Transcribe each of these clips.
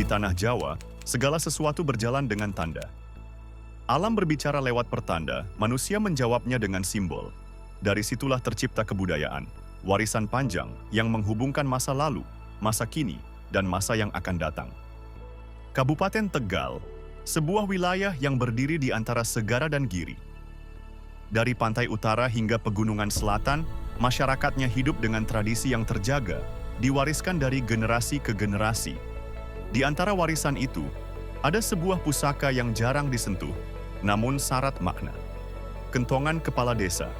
tanah Jawa, segala sesuatu berjalan dengan tanda. Alam berbicara lewat pertanda, manusia menjawabnya dengan simbol. Dari situlah tercipta kebudayaan, warisan panjang yang menghubungkan masa lalu, masa kini, dan masa yang akan datang. Kabupaten Tegal, sebuah wilayah yang berdiri di antara segara dan giri. Dari pantai utara hingga pegunungan selatan, masyarakatnya hidup dengan tradisi yang terjaga, diwariskan dari generasi ke generasi. Di antara warisan itu, ada sebuah pusaka yang jarang disentuh, namun syarat makna. Kentongan kepala desa,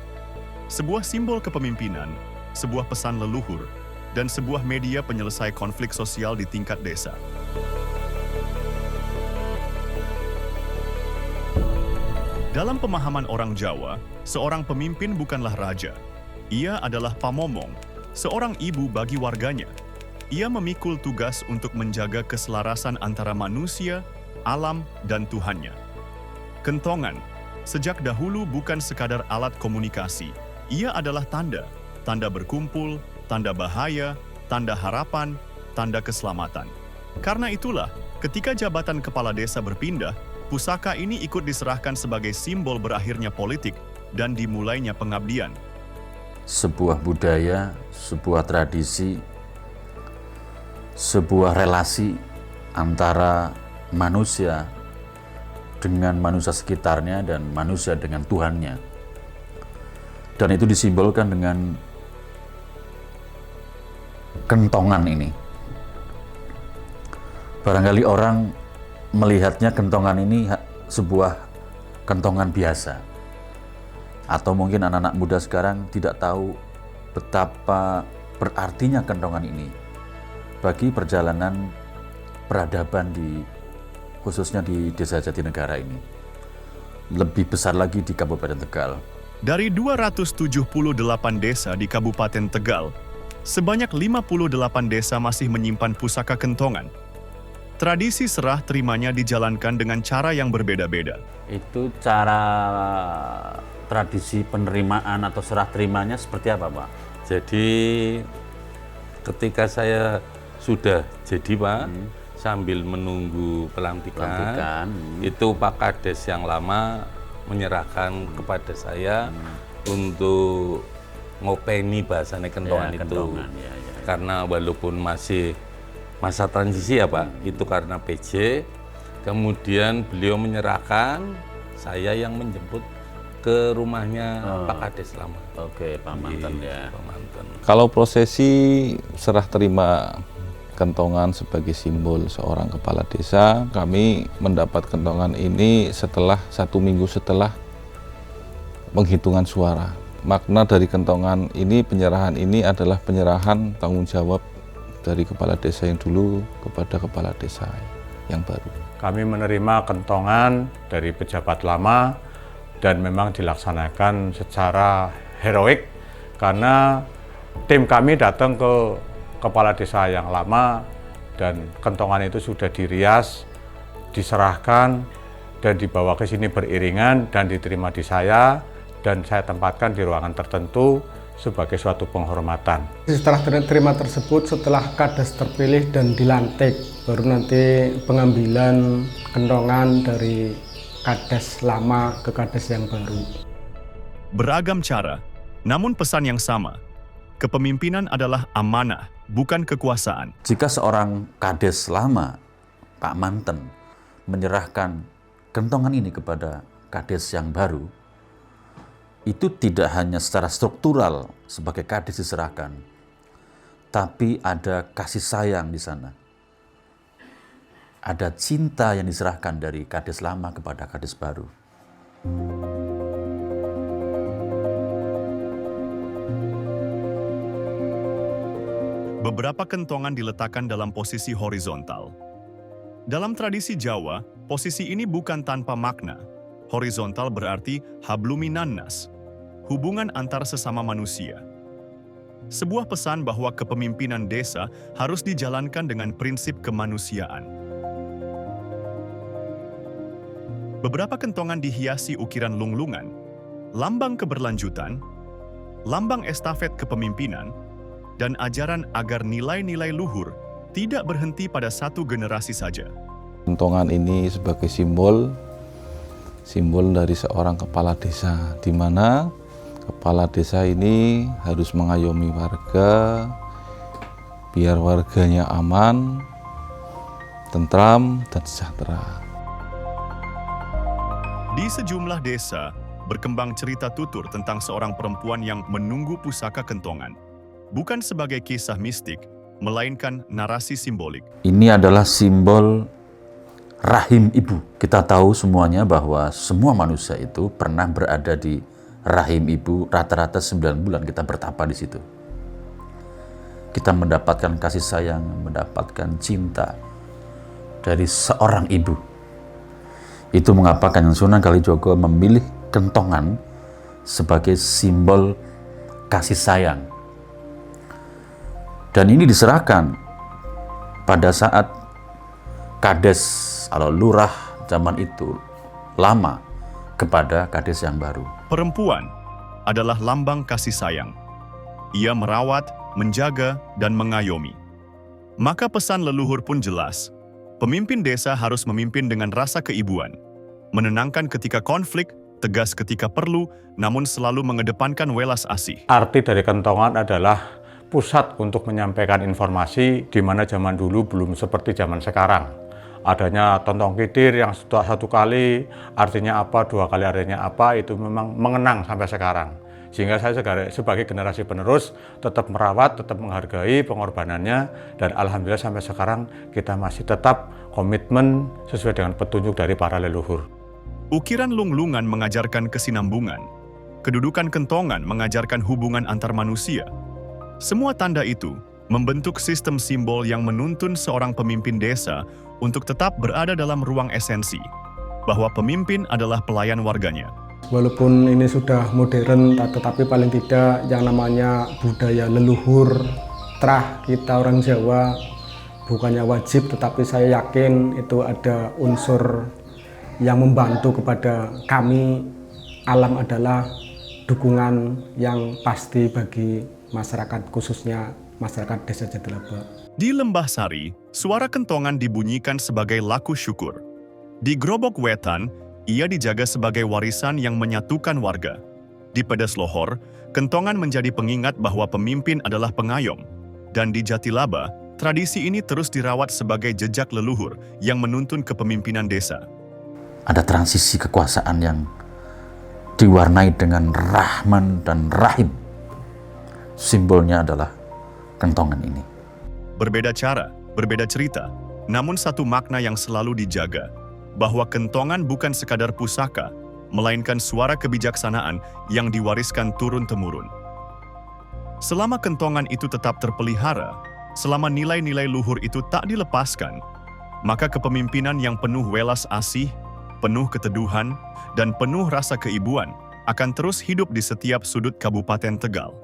sebuah simbol kepemimpinan, sebuah pesan leluhur, dan sebuah media penyelesai konflik sosial di tingkat desa. Dalam pemahaman orang Jawa, seorang pemimpin bukanlah raja. Ia adalah pamomong, seorang ibu bagi warganya. Ia memikul tugas untuk menjaga keselarasan antara manusia, alam, dan Tuhannya. Kentongan, sejak dahulu bukan sekadar alat komunikasi. Ia adalah tanda, tanda berkumpul, tanda bahaya, tanda harapan, tanda keselamatan. Karena itulah, ketika jabatan kepala desa berpindah, pusaka ini ikut diserahkan sebagai simbol berakhirnya politik dan dimulainya pengabdian. Sebuah budaya, sebuah tradisi, sebuah relasi antara manusia dengan manusia sekitarnya dan manusia dengan Tuhannya. Dan itu disimbolkan dengan kentongan ini. Barangkali orang melihatnya kentongan ini sebuah kentongan biasa. Atau mungkin anak-anak muda sekarang tidak tahu betapa berartinya kentongan ini bagi perjalanan peradaban khususnya di Desa Jatinegara ini. Lebih besar lagi di Kabupaten Tegal. Dari 278 desa di Kabupaten Tegal, sebanyak 58 desa masih menyimpan pusaka kentongan. Tradisi serah terimanya dijalankan dengan cara yang berbeda-beda. Itu cara tradisi penerimaan atau serah terimanya seperti apa, Pak? Jadi ketika saya sudah jadi, Pak, sambil menunggu pelantikan, itu Pak Kades yang lama menyerahkan kepada saya untuk ngopeni bahasanya kentongan itu. Karena walaupun masih masa transisi ya Pak, itu karena PJ, kemudian beliau menyerahkan, saya yang menjemput ke rumahnya Pak Kades lama. Oke, Pak Manten ya. Pak Manten. Kalau prosesi serah terima kentongan sebagai simbol seorang kepala desa, kami mendapat kentongan ini setelah 1 minggu setelah penghitungan suara. Makna dari kentongan ini, penyerahan ini adalah penyerahan tanggung jawab dari kepala desa yang dulu kepada kepala desa yang baru. Kami menerima kentongan dari pejabat lama dan memang dilaksanakan secara heroik karena tim kami datang ke kepala desa yang lama dan kentongan itu sudah dirias, diserahkan dan dibawa ke sini beriringan dan diterima di saya dan saya tempatkan di ruangan tertentu sebagai suatu penghormatan. Setelah terima tersebut, setelah Kades terpilih dan dilantik, baru nanti pengambilan kentongan dari Kades lama ke Kades yang baru. Beragam cara, namun pesan yang sama. Kepemimpinan adalah amanah, bukan kekuasaan. Jika seorang Kades lama, Pak Manten, menyerahkan kentongan ini kepada Kades yang baru, itu tidak hanya secara struktural sebagai Kades diserahkan, tapi ada kasih sayang di sana. Ada cinta yang diserahkan dari Kades lama kepada Kades baru. Beberapa kentongan diletakkan dalam posisi horizontal. Dalam tradisi Jawa, posisi ini bukan tanpa makna. Horizontal berarti habluminannas, hubungan antar sesama manusia. Sebuah pesan bahwa kepemimpinan desa harus dijalankan dengan prinsip kemanusiaan. Beberapa kentongan dihiasi ukiran lunglungan, lambang keberlanjutan, lambang estafet kepemimpinan, dan ajaran agar nilai-nilai luhur tidak berhenti pada satu generasi saja. Kentongan ini sebagai simbol dari seorang kepala desa, di mana kepala desa ini harus mengayomi warga, biar warganya aman, tentram, dan sejahtera. Di sejumlah desa, berkembang cerita tutur tentang seorang perempuan yang menunggu pusaka kentongan. Bukan sebagai kisah mistik, melainkan narasi simbolik. Ini adalah simbol rahim ibu. Kita tahu semuanya bahwa semua manusia itu pernah berada di rahim ibu rata-rata 9 bulan kita bertapa di situ. Kita mendapatkan kasih sayang, mendapatkan cinta dari seorang ibu. Itu mengapa Kanjeng Sunan Kalijogo memilih kentongan sebagai simbol kasih sayang. Dan ini diserahkan pada saat kades atau lurah zaman itu lama kepada kades yang baru. Perempuan adalah lambang kasih sayang. Ia merawat, menjaga, dan mengayomi. Maka pesan leluhur pun jelas. Pemimpin desa harus memimpin dengan rasa keibuan, menenangkan ketika konflik, tegas ketika perlu, namun selalu mengedepankan welas asih. Arti dari kentongan adalah pusat untuk menyampaikan informasi di mana zaman dulu belum seperti zaman sekarang. Adanya tontong kitir yang satu kali artinya apa, 2 kali artinya apa, itu memang mengenang sampai sekarang. Sehingga saya sebagai generasi penerus tetap merawat, tetap menghargai pengorbanannya, dan alhamdulillah sampai sekarang kita masih tetap komitmen sesuai dengan petunjuk dari para leluhur. Ukiran lunglungan mengajarkan kesinambungan. Kedudukan kentongan mengajarkan hubungan antar manusia. Semua tanda itu membentuk sistem simbol yang menuntun seorang pemimpin desa untuk tetap berada dalam ruang esensi, bahwa pemimpin adalah pelayan warganya. Walaupun ini sudah modern, tetapi paling tidak yang namanya budaya leluhur, terah kita orang Jawa, bukannya wajib, tetapi saya yakin itu ada unsur yang membantu kepada kami. Alam adalah dukungan yang pasti bagi masyarakat, khususnya masyarakat Desa Jatilaba. Di Lembah Sari, suara kentongan dibunyikan sebagai laku syukur. Di Grobok Wetan, ia dijaga sebagai warisan yang menyatukan warga. Di Pedes Lohor, kentongan menjadi pengingat bahwa pemimpin adalah pengayom. Dan di Jatilaba, tradisi ini terus dirawat sebagai jejak leluhur yang menuntun kepemimpinan desa. Ada transisi kekuasaan yang diwarnai dengan Rahman dan Rahim. Simbolnya adalah kentongan ini. Berbeda cara, berbeda cerita, namun satu makna yang selalu dijaga, bahwa kentongan bukan sekadar pusaka, melainkan suara kebijaksanaan yang diwariskan turun-temurun. Selama kentongan itu tetap terpelihara, selama nilai-nilai luhur itu tak dilepaskan, maka kepemimpinan yang penuh welas asih, penuh keteduhan, dan penuh rasa keibuan akan terus hidup di setiap sudut Kabupaten Tegal.